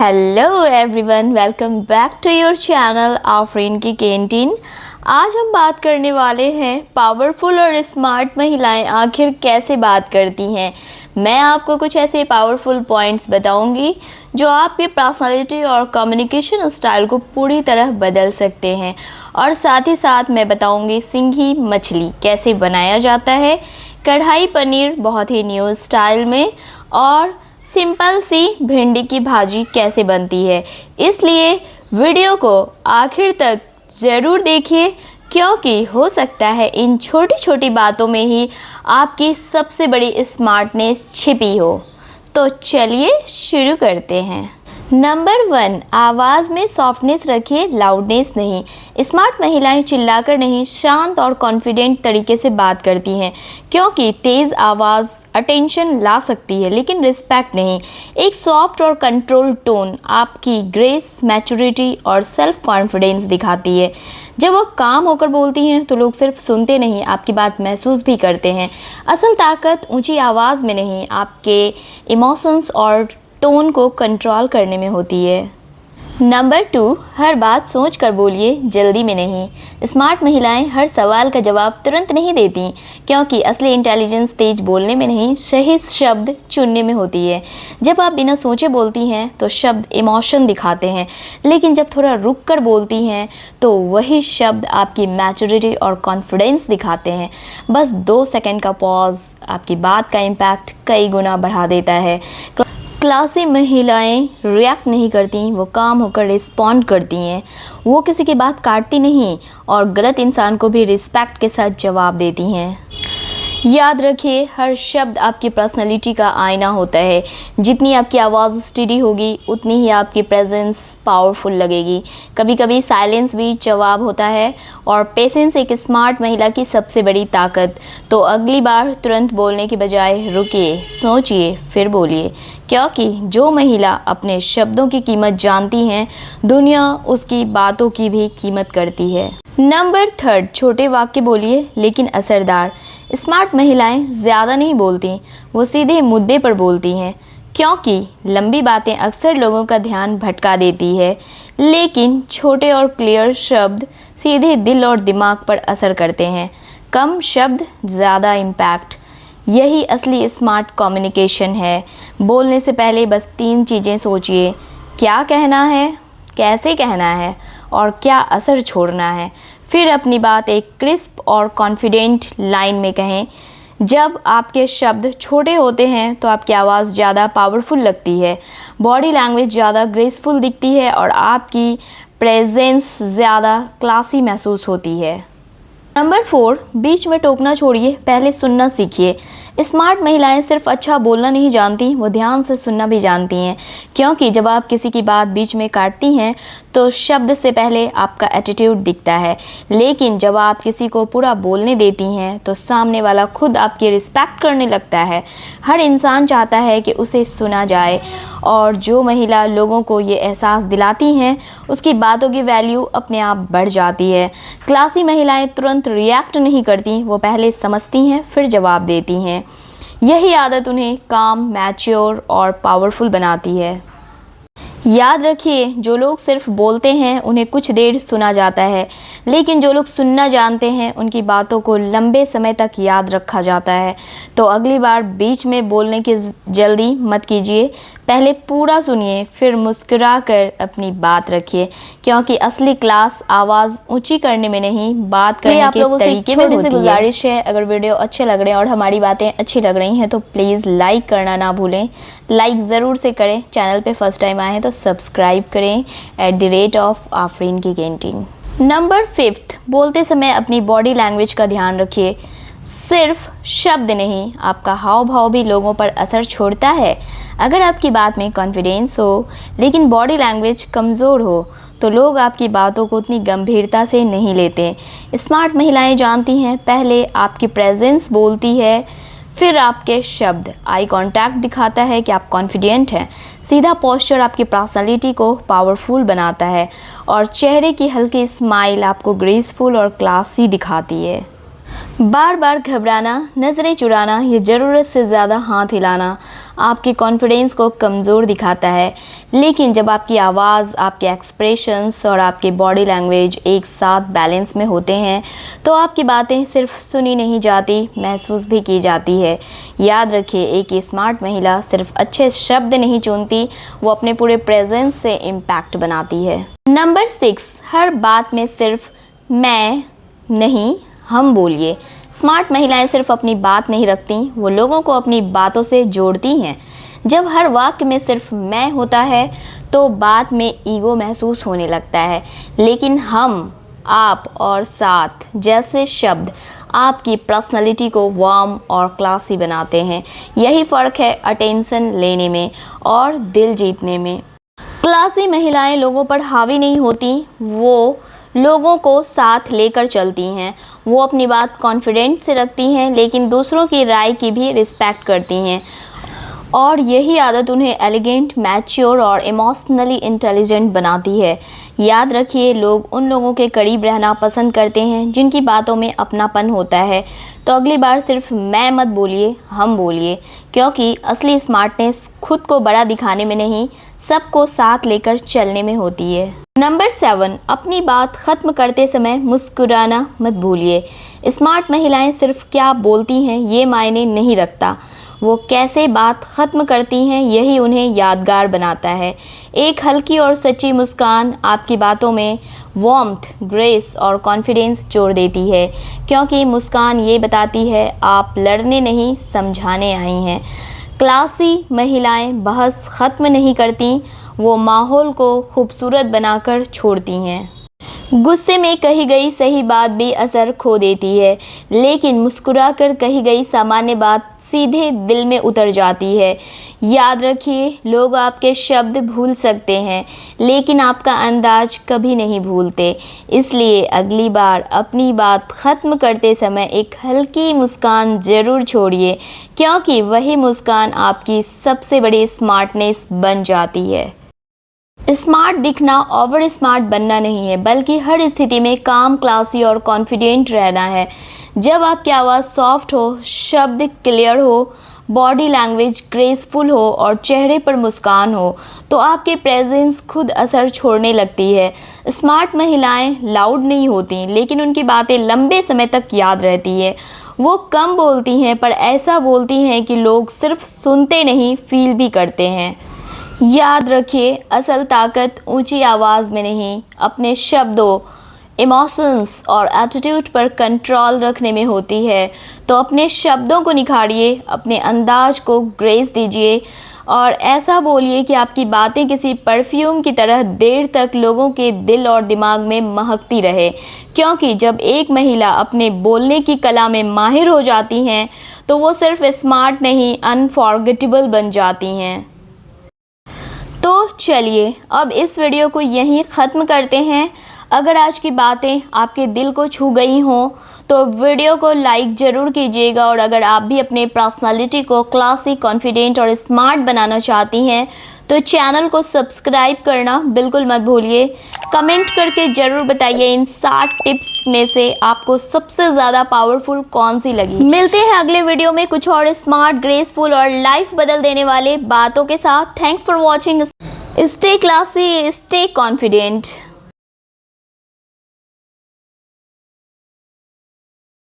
Hello everyone, welcome back to your channel Afreen की canteen. आज हम बात करने वाले हैं पावरफुल और स्मार्ट महिलाएं आखिर कैसे बात करती हैं। मैं आपको कुछ ऐसे पावरफुल पॉइंट्स बताऊंगी जो आपकी पर्सनालिटी और कम्युनिकेशन स्टाइल को पूरी तरह बदल सकते हैं। और साथ ही साथ मैं बताऊंगी सिंघी मछली कैसे बनाया जाता है, कढ़ाई पनीर बहुत ही न्यू स्टाइल में, और सिंपल सी भिंडी की भाजी कैसे बनती है। इसलिए वीडियो को आखिर तक ज़रूर देखिए, क्योंकि हो सकता है इन छोटी छोटी बातों में ही आपकी सबसे बड़ी स्मार्टनेस छिपी हो। तो चलिए शुरू करते हैं। नंबर 1, आवाज़ में सॉफ्टनेस रखिए, लाउडनेस नहीं। स्मार्ट महिलाएं चिल्लाकर नहीं, शांत और कॉन्फिडेंट तरीके से बात करती हैं, क्योंकि तेज़ आवाज़ अटेंशन ला सकती है लेकिन रिस्पेक्ट नहीं। एक सॉफ्ट और कंट्रोल टोन आपकी ग्रेस, मैच्योरिटी और सेल्फ कॉन्फिडेंस दिखाती है। जब वो काम होकर बोलती हैं तो लोग सिर्फ सुनते नहीं, आपकी बात महसूस भी करते हैं। असल ताकत ऊंची आवाज़ में नहीं, आपके इमोशंस और टोन को कंट्रोल करने में होती है। नंबर 2, हर बात सोच कर बोलिए, जल्दी में नहीं। स्मार्ट महिलाएं हर सवाल का जवाब तुरंत नहीं देती, क्योंकि असली इंटेलिजेंस तेज बोलने में नहीं, सही शब्द चुनने में होती है। जब आप बिना सोचे बोलती हैं तो शब्द इमोशन दिखाते हैं, लेकिन जब थोड़ा रुक कर बोलती हैं तो वही शब्द आपकी मैच्योरिटी और कॉन्फिडेंस दिखाते हैं। बस 2 सेकंड का पॉज आपकी बात का इम्पैक्ट कई गुना बढ़ा देता है। क्लासी महिलाएं रिएक्ट नहीं करती, वो काम होकर रिस्पॉन्ड करती हैं। वो किसी की बात काटती नहीं और गलत इंसान को भी रिस्पेक्ट के साथ जवाब देती हैं। याद रखिए, हर शब्द आपकी पर्सनैलिटी का आईना होता है। जितनी आपकी आवाज़ स्टेडी होगी उतनी ही आपकी प्रेजेंस पावरफुल लगेगी। कभी कभी साइलेंस भी जवाब होता है, और पेशेंस एक स्मार्ट महिला की सबसे बड़ी ताकत। तो अगली बार तुरंत बोलने की बजाय रुकिए, सोचिए, फिर बोलिए, क्योंकि जो महिला अपने शब्दों की कीमत जानती हैं, दुनिया उसकी बातों की भी कीमत करती है। नंबर 3, छोटे वाक्य बोलिए लेकिन असरदार। स्मार्ट महिलाएं ज़्यादा नहीं बोलती, वो सीधे मुद्दे पर बोलती हैं, क्योंकि लंबी बातें अक्सर लोगों का ध्यान भटका देती है, लेकिन छोटे और क्लियर शब्द सीधे दिल और दिमाग पर असर करते हैं। कम शब्द ज़्यादा इम्पैक्ट, यही असली स्मार्ट कम्युनिकेशन है। बोलने से पहले बस 3 चीज़ें सोचिए, क्या कहना है, कैसे कहना है, और क्या असर छोड़ना है। फिर अपनी बात एक क्रिस्प और कॉन्फिडेंट लाइन में कहें। जब आपके शब्द छोटे होते हैं तो आपकी आवाज़ ज़्यादा पावरफुल लगती है, बॉडी लैंग्वेज ज़्यादा ग्रेसफुल दिखती है, और आपकी प्रेजेंस ज़्यादा क्लासी महसूस होती है। नंबर 4, बीच में टोकना छोड़िए, पहले सुनना सीखिए। स्मार्ट महिलाएं सिर्फ अच्छा बोलना नहीं जानती, वो ध्यान से सुनना भी जानती हैं, क्योंकि जब आप किसी की बात बीच में काटती हैं तो शब्द से पहले आपका एटीट्यूड दिखता है, लेकिन जब आप किसी को पूरा बोलने देती हैं तो सामने वाला खुद आपकी रिस्पेक्ट करने लगता है। हर इंसान चाहता है कि उसे सुना जाए, और जो महिला लोगों को ये एहसास दिलाती हैं उसकी बातों की वैल्यू अपने आप बढ़ जाती है। क्लासी महिलाएं तुरंत रिएक्ट नहीं करती, वो पहले समझती हैं फिर जवाब देती हैं। यही आदत उन्हें काम, मैच्योर और पावरफुल बनाती है। याद रखिए, जो लोग सिर्फ बोलते हैं उन्हें कुछ देर सुना जाता है, लेकिन जो लोग सुनना जानते हैं उनकी बातों को लंबे समय तक याद रखा जाता है। तो अगली बार बीच में बोलने की जल्दी मत कीजिए, पहले पूरा सुनिए, फिर मुस्कुरा कर अपनी बात रखिए, क्योंकि असली क्लास आवाज़ ऊंची करने में नहीं, बात करने के तरीके में होती है। गुजारिश है, अगर वीडियो अच्छे लग रहे हैं और हमारी बातें अच्छी लग रही हैं तो प्लीज़ लाइक करना ना भूलें। लाइक ज़रूर से करें, चैनल पे फर्स्ट टाइम आए हैं तो सब्सक्राइब करें @आफरीन की कैंटीन। नंबर 5, बोलते समय अपनी बॉडी लैंग्वेज का ध्यान रखिए। सिर्फ शब्द नहीं, आपका हाव भाव भी लोगों पर असर छोड़ता है। अगर आपकी बात में कॉन्फिडेंस हो लेकिन बॉडी लैंग्वेज कमज़ोर हो तो लोग आपकी बातों को उतनी गंभीरता से नहीं लेते। स्मार्ट महिलाएं जानती हैं, पहले आपकी प्रेजेंस बोलती है, फिर आपके शब्द। आई कांटेक्ट दिखाता है कि आप कॉन्फिडेंट हैं। सीधा पोस्चर आपकी पर्सनालिटी को पावरफुल बनाता है, और चेहरे की हल्की स्माइल आपको ग्रेसफुल और क्लासी दिखाती है। बार बार घबराना, नज़रें चुराना या ज़रूरत से ज़्यादा हाथ हिलाना आपके कॉन्फिडेंस को कमज़ोर दिखाता है। लेकिन जब आपकी आवाज़, आपके एक्सप्रेशंस और आपकी बॉडी लैंग्वेज एक साथ बैलेंस में होते हैं तो आपकी बातें सिर्फ सुनी नहीं जाती, महसूस भी की जाती है। याद रखिए, एक स्मार्ट महिला सिर्फ अच्छे शब्द नहीं चुनती, वो अपने पूरे प्रेजेंस से इम्पैक्ट बनाती है। नंबर 6, हर बात में सिर्फ मैं नहीं हम बोलिए। स्मार्ट महिलाएं सिर्फ अपनी बात नहीं रखती, वो लोगों को अपनी बातों से जोड़ती हैं। जब हर वाक्य में सिर्फ मैं होता है तो बात में ईगो महसूस होने लगता है, लेकिन हम, आप और साथ जैसे शब्द आपकी पर्सनालिटी को वार्म और क्लासी बनाते हैं। यही फ़र्क है अटेंशन लेने में और दिल जीतने में। क्लासी महिलाएं लोगों पर हावी नहीं होती, वो लोगों को साथ लेकर चलती हैं। वो अपनी बात कॉन्फिडेंट से रखती हैं, लेकिन दूसरों की राय की भी रिस्पेक्ट करती हैं। और यही आदत उन्हें एलिगेंट, मैच्योर और इमोशनली इंटेलिजेंट बनाती है। याद रखिए, लोग उन लोगों के करीब रहना पसंद करते हैं जिनकी बातों में अपनापन होता है। तो अगली बार सिर्फ मैं मत बोलिए, हम बोलिए, क्योंकि असली स्मार्टनेस खुद को बड़ा दिखाने में नहीं, सबको साथ लेकर चलने में होती है। नंबर 7, अपनी बात ख़त्म करते समय मुस्कुराना मत भूलिए। स्मार्ट महिलाएं सिर्फ क्या बोलती हैं ये मायने नहीं रखता, वो कैसे बात ख़त्म करती हैं यही उन्हें यादगार बनाता है। एक हल्की और सच्ची मुस्कान आपकी बातों में वार्मथ, ग्रेस और कॉन्फिडेंस जोड़ देती है, क्योंकि मुस्कान ये बताती है आप लड़ने नहीं, समझाने आई हैं। क्लासी महिलाएं बहस ख़त्म नहीं करती, वो माहौल को खूबसूरत बनाकर छोड़ती हैं। गुस्से में कही गई सही बात भी असर खो देती है, लेकिन मुस्कुराकर कही गई सामान्य बात सीधे दिल में उतर जाती है। याद रखिए, लोग आपके शब्द भूल सकते हैं, लेकिन आपका अंदाज कभी नहीं भूलते। इसलिए अगली बार अपनी बात ख़त्म करते समय एक हल्की मुस्कान ज़रूर छोड़िए, क्योंकि वही मुस्कान आपकी सबसे बड़ी स्मार्टनेस बन जाती है। स्मार्ट दिखना ओवर स्मार्ट बनना नहीं है, बल्कि हर स्थिति में काम, क्लासी और कॉन्फिडेंट रहना है। जब आपकी आवाज़ सॉफ्ट हो, शब्द क्लियर हो, बॉडी लैंग्वेज ग्रेसफुल हो और चेहरे पर मुस्कान हो, तो आपके प्रेजेंस खुद असर छोड़ने लगती है। स्मार्ट महिलाएं लाउड नहीं होती, लेकिन उनकी बातें लंबे समय तक याद रहती है। वो कम बोलती हैं, पर ऐसा बोलती हैं कि लोग सिर्फ सुनते नहीं, फील भी करते हैं। याद रखिए, असल ताकत ऊंची आवाज़ में नहीं, अपने शब्दों, इमोशंस और एटीट्यूड पर कंट्रोल रखने में होती है। तो अपने शब्दों को निखारिए, अपने अंदाज को ग्रेस दीजिए और ऐसा बोलिए कि आपकी बातें किसी परफ्यूम की तरह देर तक लोगों के दिल और दिमाग में महकती रहे। क्योंकि जब एक महिला अपने बोलने की कला में माहिर हो जाती हैं तो वो सिर्फ स्मार्ट नहीं, अनफॉरगेटेबल बन जाती हैं। तो चलिए अब इस वीडियो को यहीं ख़त्म करते हैं। अगर आज की बातें आपके दिल को छू गई हों तो वीडियो को लाइक ज़रूर कीजिएगा, और अगर आप भी अपने पर्सनालिटी को क्लासी, कॉन्फिडेंट और स्मार्ट बनाना चाहती हैं तो चैनल को सब्सक्राइब करना बिल्कुल मत भूलिए। कमेंट करके ज़रूर बताइए इन 7 टिप्स में से आपको सबसे ज़्यादा पावरफुल कौन सी लगी। मिलते हैं अगले वीडियो में कुछ और स्मार्ट, ग्रेसफुल और लाइफ बदल देने वाले बातों के साथ। Thanks for watching. Stay classy, stay confident.